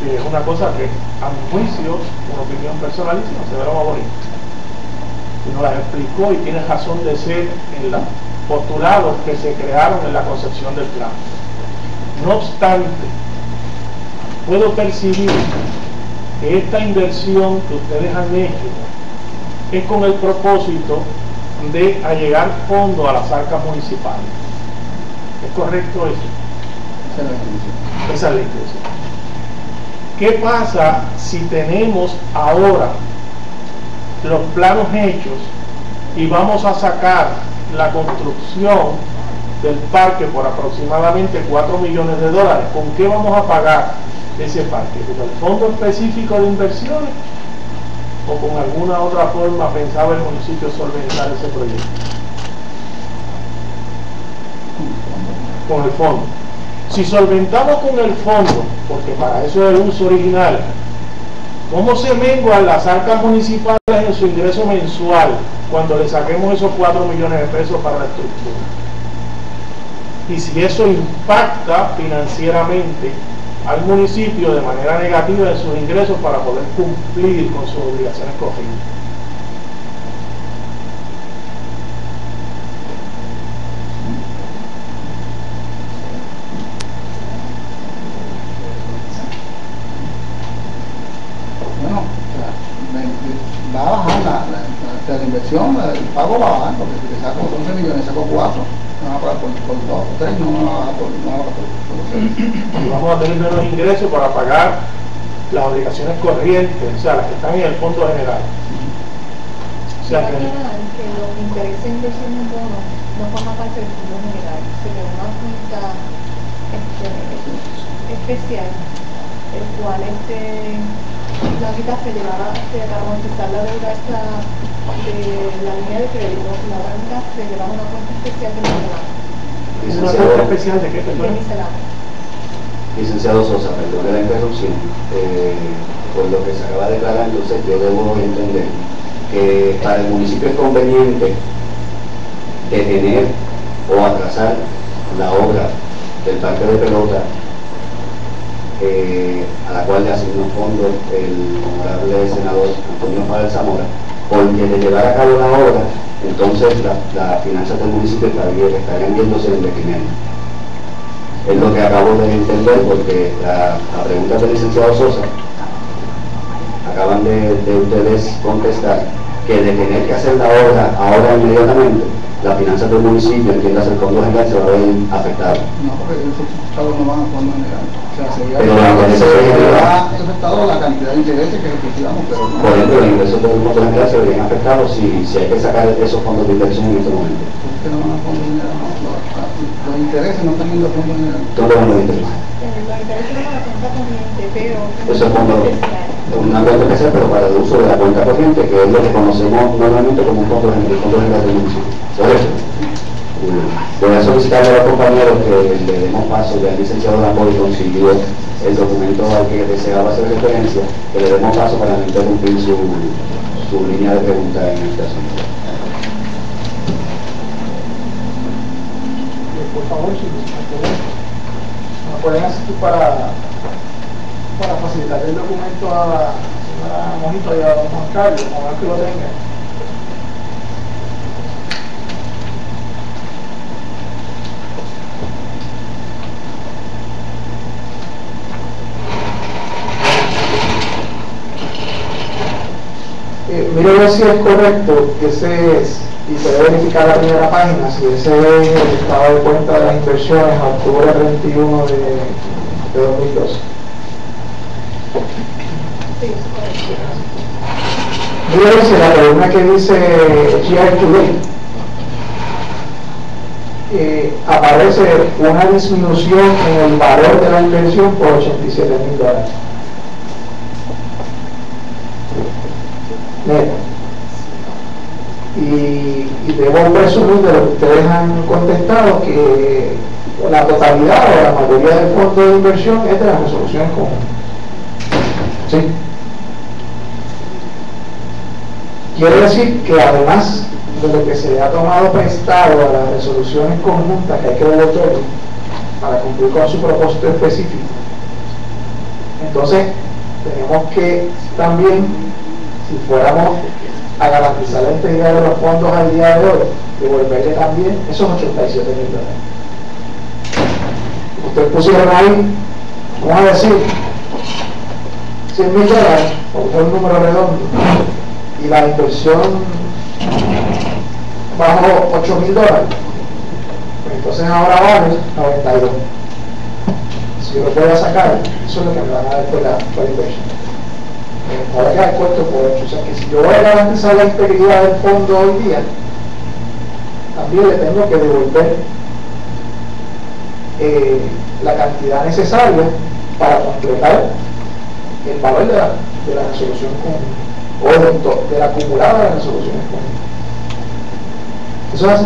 Que es una cosa que, a mi juicio, una opinión personalísima, se ve lo más bonito. Y nos las explicó y tiene razón de ser en los postulados que se crearon en la concepción del plan. No obstante, puedo percibir que esta inversión que ustedes han hecho es con el propósito de allegar fondos a las arcas municipales. ¿Es correcto eso? Esa es la intención. ¿Qué pasa si tenemos ahora los planos hechos y vamos a sacar la construcción del parque por aproximadamente $4 millones? ¿Con qué vamos a pagar ese parque? ¿Con el fondo específico de inversiones o con alguna otra forma pensaba el municipio solventar ese proyecto? Con el fondo. Si solventamos con el fondo, porque para eso es el uso original, ¿cómo se menguan las arcas municipales en su ingreso mensual cuando le saquemos esos $4 millones para la estructura? Y si eso impacta financieramente al municipio de manera negativa en sus ingresos para poder cumplir con sus obligaciones corrientes. Bueno, va a bajar la inversión, el pago va a bajar, porque si le saco 11 millones, saco 4, no va a pagar por 2 o 3, no va a pagar por Y vamos a tener menos ingresos para pagar las obligaciones corrientes, o sea, las que están en el fondo general. sea que los intereses de inversión en bonos no forman parte del fondo general, se crea una cuenta especial, el cual la única federada para garantizar la deuda esta de la línea de crédito, la banca se lleva una cuenta especial de ¿una cuenta especial de qué? Licenciado Sosa, perdón la interrupción. Por lo que se acaba de declarar, entonces yo debo entender que para el municipio es conveniente detener o atrasar la obra del parque de pelota a la cual le asignó fondos el honorable senador Antonio Fadel Zamora, porque de llevar a cabo la obra, entonces las finanzas del municipio estarían viéndose en decremento. Es lo que acabo de entender, porque la pregunta del licenciado Sosa acaban de ustedes contestar que de tener que hacer la obra ahora inmediatamente, las finanzas del municipio, entiendas el fondo general, se va a ver afectado. No, porque esos estados no van a fondo general. O sea, sería afectado la cantidad de intereses que recibamos, pero no. Por ejemplo, los ingresos del fondo general se verían afectados si hay que sacar esos fondos de inversión en este momento. ¿Por qué no van a fondo general? Los intereses no están yendo a fondo general. ¿Dónde van los intereses? Los intereses van a la cuenta corriente, pero Eso es fondo, una cuenta especial, pero para el uso de la cuenta corriente, que es lo que conocemos normalmente como un fondo general del municipio. ¿Correcto? Voy a solicitarle a los compañeros que le demos paso, ya el licenciado Lamboy consiguió el documento al que deseaba hacer referencia, que le demos paso para no interrumpir su línea de pregunta en este asunto. Por favor, si nos pueden asistir para facilitar el documento a la señora Mojito y a don Juan Carlos, a ver que lo tengan. Mire a ver si es correcto que ese es, y se debe verificar la primera página, si ese es el estado de cuenta de las inversiones a octubre 31 de 2012. Mire a ver si la columna que dice GR Today aparece una disminución en el valor de la inversión por $87,000. Y debo presumir de lo que ustedes han contestado que la totalidad o la mayoría del fondo de inversión es de las resoluciones comunes. ¿Sí? Quiere decir que además de lo que se le ha tomado prestado a las resoluciones conjuntas que hay que devolver para cumplir con su propósito específico, entonces tenemos que también, si fuéramos a garantizar la integridad de los fondos al día de hoy, devolverle también esos $87,000. Ustedes pusieron ahí, vamos a decir, $100,000, por usar un número redondo, y la inversión bajó $8,000, pues entonces ahora vale 92. Si yo lo voy a sacar, eso es lo que me van a dar por la inversión. Ahora queda el cuento por hecho. O sea que si yo voy a garantizar la integridad del fondo hoy día, también le tengo que devolver la cantidad necesaria para completar el valor de la resolución común o de la acumulada de las resoluciones comunes. ¿Eso es así?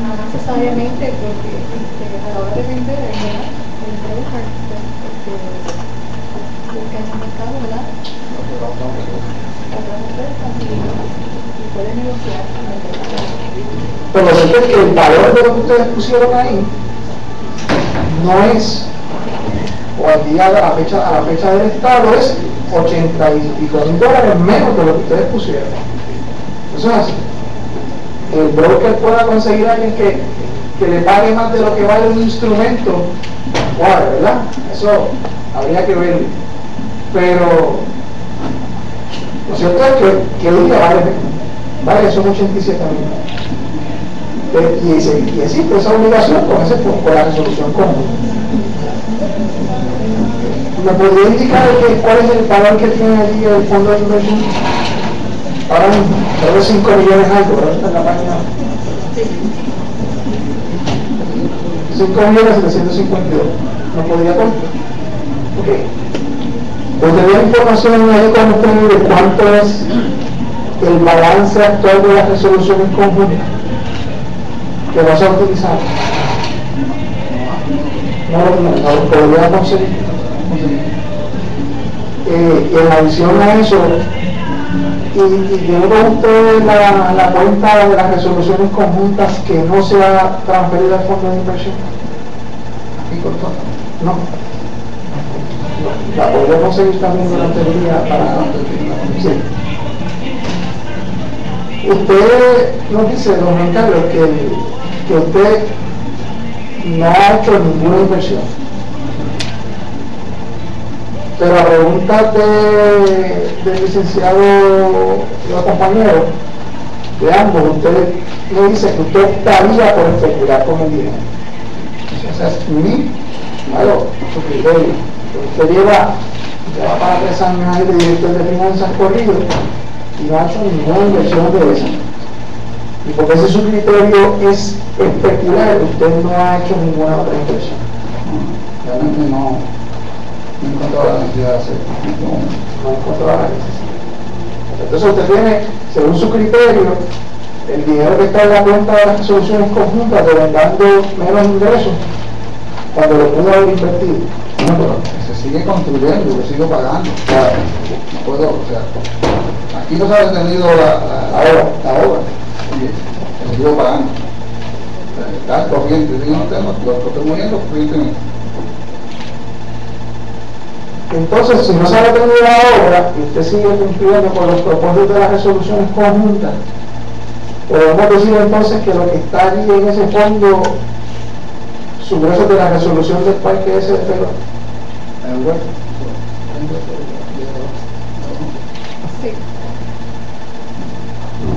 No necesariamente, porque a la hora de vender el broker busca en el mercado, ¿verdad? Otras ofertas y puede negociar. Pero lo cierto es que el valor de lo que ustedes pusieron ahí no es, o al día a la fecha del Estado es $80,000 y pico menos de lo que ustedes pusieron. Eso es así. El broker pueda conseguir a alguien que le pague más de lo que vale un instrumento, bueno, ¿verdad? Eso habría que verlo. Pero lo cierto es que hoy día vale esos $87,000. Y existe esa obligación con la resolución común. ¿Me podría indicar cuál es el valor que tiene allí el fondo de inversión? ahora mismo, creo que 5 millones algo, ¿verdad? En la página. 5.752. ¿No podría contar? Ok. Pues tenía información ahí con ustedes de cuánto es el balance actual de las resoluciones conjuntas que no se ha utilizado. No lo podría conseguir. Y en adición a eso, y tiene con ustedes la cuenta de las resoluciones conjuntas que no se ha transferido al fondo de inversión. Aquí por favor. No. La podría conseguir también durante el día para. Sí. Usted nos dice, don Juan Carlos, que usted no ha hecho ninguna inversión. Pero a preguntas del licenciado y los compañeros, de ambos, usted me dice que usted optaría por especular con el dinero. Ese es su criterio. Usted lleva para 3 años ahí de director de finanzas corrido y no ha hecho ninguna inversión de esa. Y porque ese su criterio es especular, usted no ha hecho ninguna otra inversión. Realmente no encontró la necesidad de hacer. No encontró la necesidad. Entonces usted tiene, según su criterio, el dinero que está en la cuenta de las resoluciones conjuntas devengando menos ingresos cuando lo pudo haber invertido. No, pero se sigue construyendo, lo sigo pagando. Claro. No puedo, o sea, aquí no se ha detenido la obra. Y lo sigo pagando. O sea, está corriente, yo no tengo, lo estoy moviendo corrientemente. Entonces, si no se ha detenido la obra y usted sigue cumpliendo con los propósitos de las resoluciones conjuntas, podemos decir entonces que lo que está allí en ese fondo, su grueso de la resolución del parque ese de Pelón. Sí.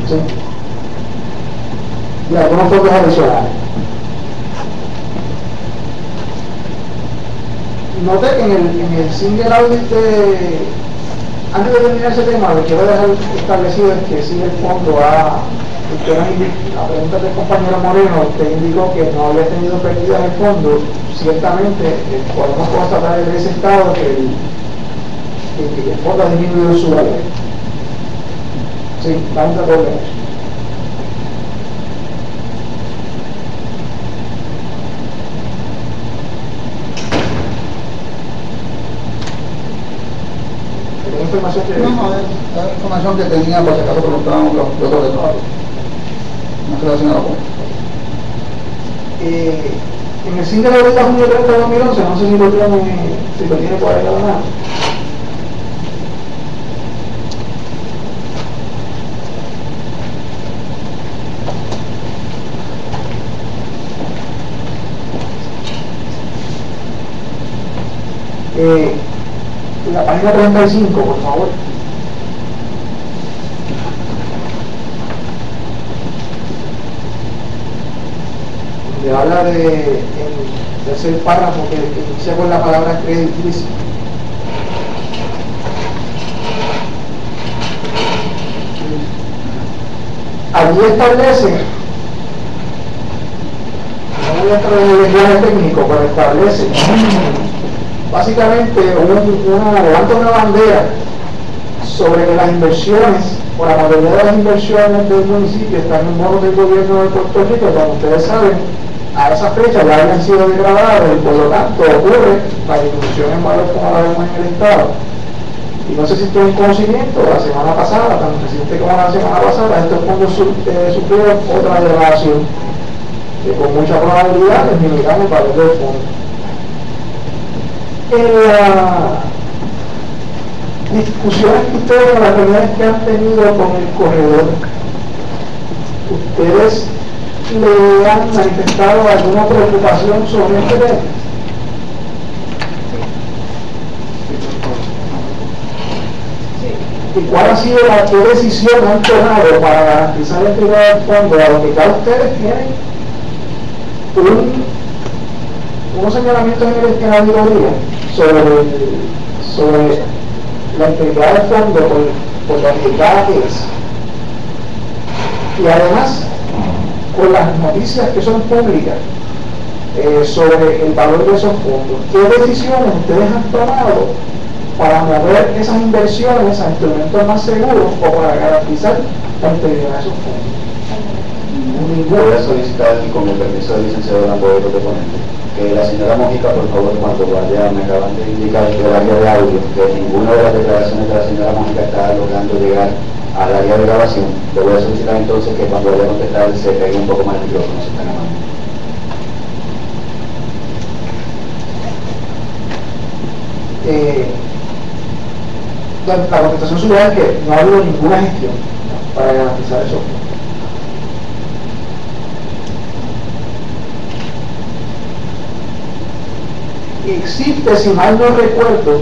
Sí. Y algunos fondos adicionales. Note que en el single audit antes de terminar ese tema, lo que quiero dejar establecido es que si el fondo la pregunta del compañero Moreno, usted indicó que no había tenido pérdida en el fondo. Ciertamente podemos constatar en ese estado que el fondo ha disminuido su valor. Sí, vamos a volver. Información que la información que tenía, por si acaso preguntábamos los otros de trabajo. No relacionado con esto. En el single audit de junio 30 de 2011, no sé si lo tiene por ahí nada más. La página 35, por favor. Donde habla de el tercer párrafo que inicia con la palabra credit risk. Allí establece, no voy a entrar en el lenguaje técnico, pero establece básicamente levanta una bandera sobre que las inversiones, o la mayoría de las inversiones del municipio están en bonos del gobierno de Puerto Rico, como ustedes saben, a esa fecha ya habían sido degradados y por lo tanto ocurre la disminución en valor como la vemos en el Estado. Y no sé si estoy en conocimiento, la semana pasada, tan reciente como la semana pasada, estos fondos sufrieron otra degradación que con mucha probabilidad disminuirán el valor del fondo. En las discusiones que ustedes, en las reuniones que han tenido con el corredor, ustedes le han manifestado alguna preocupación sobre este tema. ¿Y cuál ha sido qué decisión han tomado para garantizar el entrega del fondo, a lo que cada ustedes tienen unos señalamientos en la auditoría sobre la integridad del fondo por la integridad que es? Y además, con las noticias que son públicas sobre el valor de esos fondos, ¿qué decisiones ustedes han tomado para mover esas inversiones a instrumentos más seguros o para garantizar la integridad de esos fondos? Voy a solicitar, y con el permiso del licenciado Lamboy, proponente, que la señora Mónica, por favor, cuando vaya, me acaban de indicar del área de audio que ninguna de las declaraciones de la señora Mónica está logrando llegar al área de grabación. Le voy a solicitar entonces que cuando vaya a contestar se pegue un poco más el micrófono, si está en la mano. La contestación suya es que no ha habido ninguna gestión para garantizar eso. Existe, si mal no recuerdo,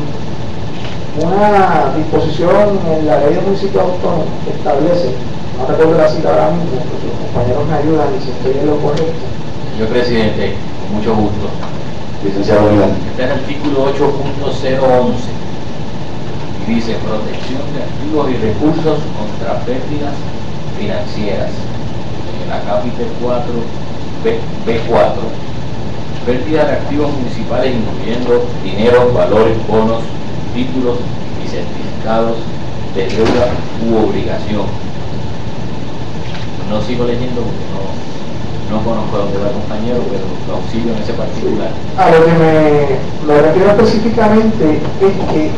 una disposición en la ley de municipios autónomos que establece, no recuerdo la cita ahora mismo, pero si los compañeros me ayudan y si estoy en lo correcto. Señor presidente, con mucho gusto. Licenciado Milán. Está en el artículo 8.011 y dice protección de activos y recursos contra pérdidas financieras. En la capítulo 4, B4, pérdida de activos municipales incluyendo dinero, valores, bonos, títulos y certificados de deuda u obligación. No sigo leyendo porque no conozco a dónde va el compañero, pero lo auxilio en ese particular. A lo que me refiero específicamente es que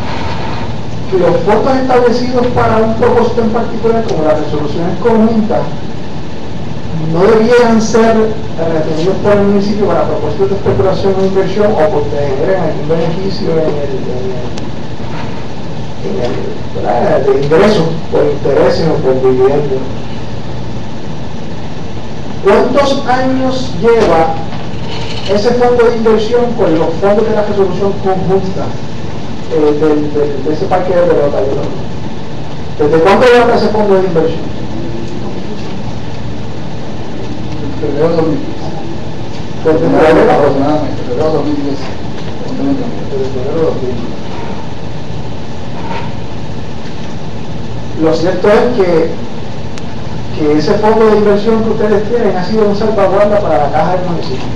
los fondos establecidos para un propósito en particular, como las resoluciones conjuntas, no debieran ser retenidos por el municipio para propósitos de especulación o inversión o porque generen algún beneficio de ingresos por intereses o por dividendos. ¿Cuántos años lleva ese fondo de inversión con los fondos de la resolución conjunta de ese parque de pelota? ¿Desde cuándo lleva ese fondo de inversión? Febrero 2010. Aproximadamente, febrero 2010. Desde febrero 2010. Lo cierto es que ese fondo de inversión que ustedes tienen ha sido un salvaguarda para la caja del municipio.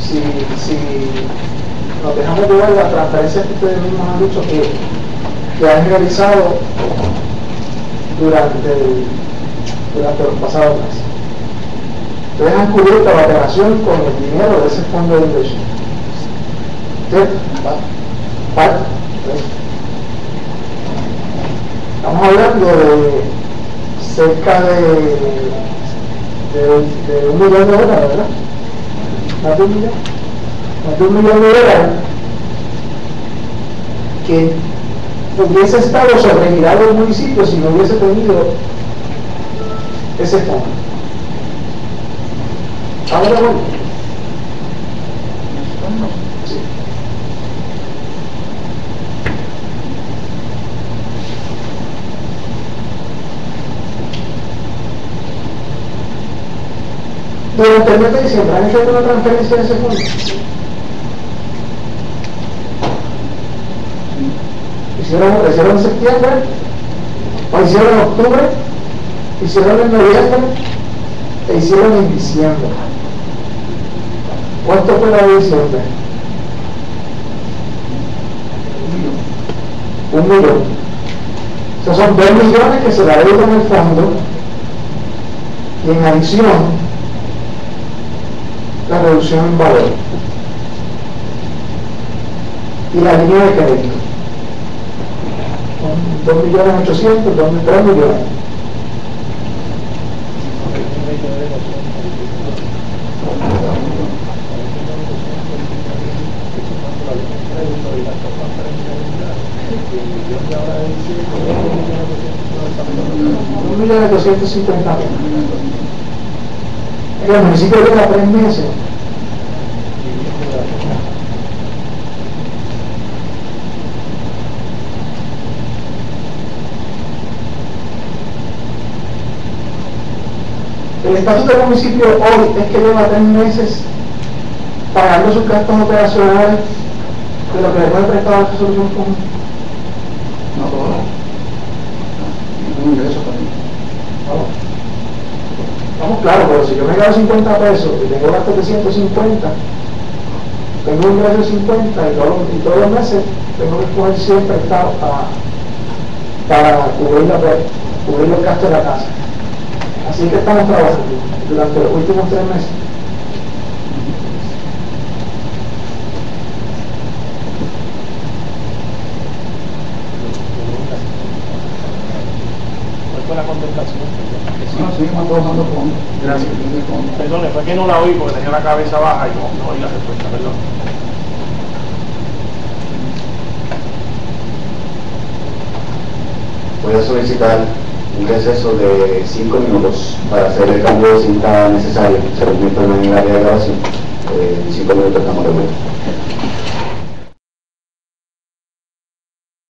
Si nos dejamos de ver las transferencias que ustedes mismos han dicho que han realizado durante los pasados meses. Ustedes han cubierto la operación con el dinero de ese fondo de inversión. ¿Cierto? Parte. Estamos hablando de cerca de $1 millón, ¿verdad? Más de $1 millón. Más de $1 millón que hubiese estado sobregirado el municipio si no hubiese tenido ese fondo. ¿Estamos de acuerdo? Sí. Durante el mes de diciembre, ¿han hecho alguna transferencia de ese fondo? ¿Hicieron en septiembre? ¿O hicieron en octubre? ¿Hicieron en noviembre? ¿E hicieron en diciembre? ¿Cuánto fue la de diciembre? $1 millón. O sea, son 2 millones que se la deben en el fondo y en adición la reducción en valor y la línea de crédito. Son 2.800.000, 3 millones. $1.250.000. El municipio lleva 3 meses. El estatus del municipio hoy es que lleva 3 meses pagando sus gastos operacionales de lo que le puede prestar la resolución conjunta. No todo. Ningún ingreso también. claro, pero si yo me gano 50 pesos y tengo gastos de 150, tengo un ingreso de 50 y todos los meses tengo que coger 100 prestados para cubrir los gastos de la casa. Así que estamos trabajando durante los últimos 3 meses. ¿Cuál fue la contestación? Seguimos trabajando con. Gracias. Perdone, fue que no la oí porque tenía la cabeza baja y no oí la respuesta, perdón. Voy a solicitar un receso de 5 minutos para hacer el cambio de cinta necesario, según mi informe en el área de grabación. En 5 minutos estamos de vuelta.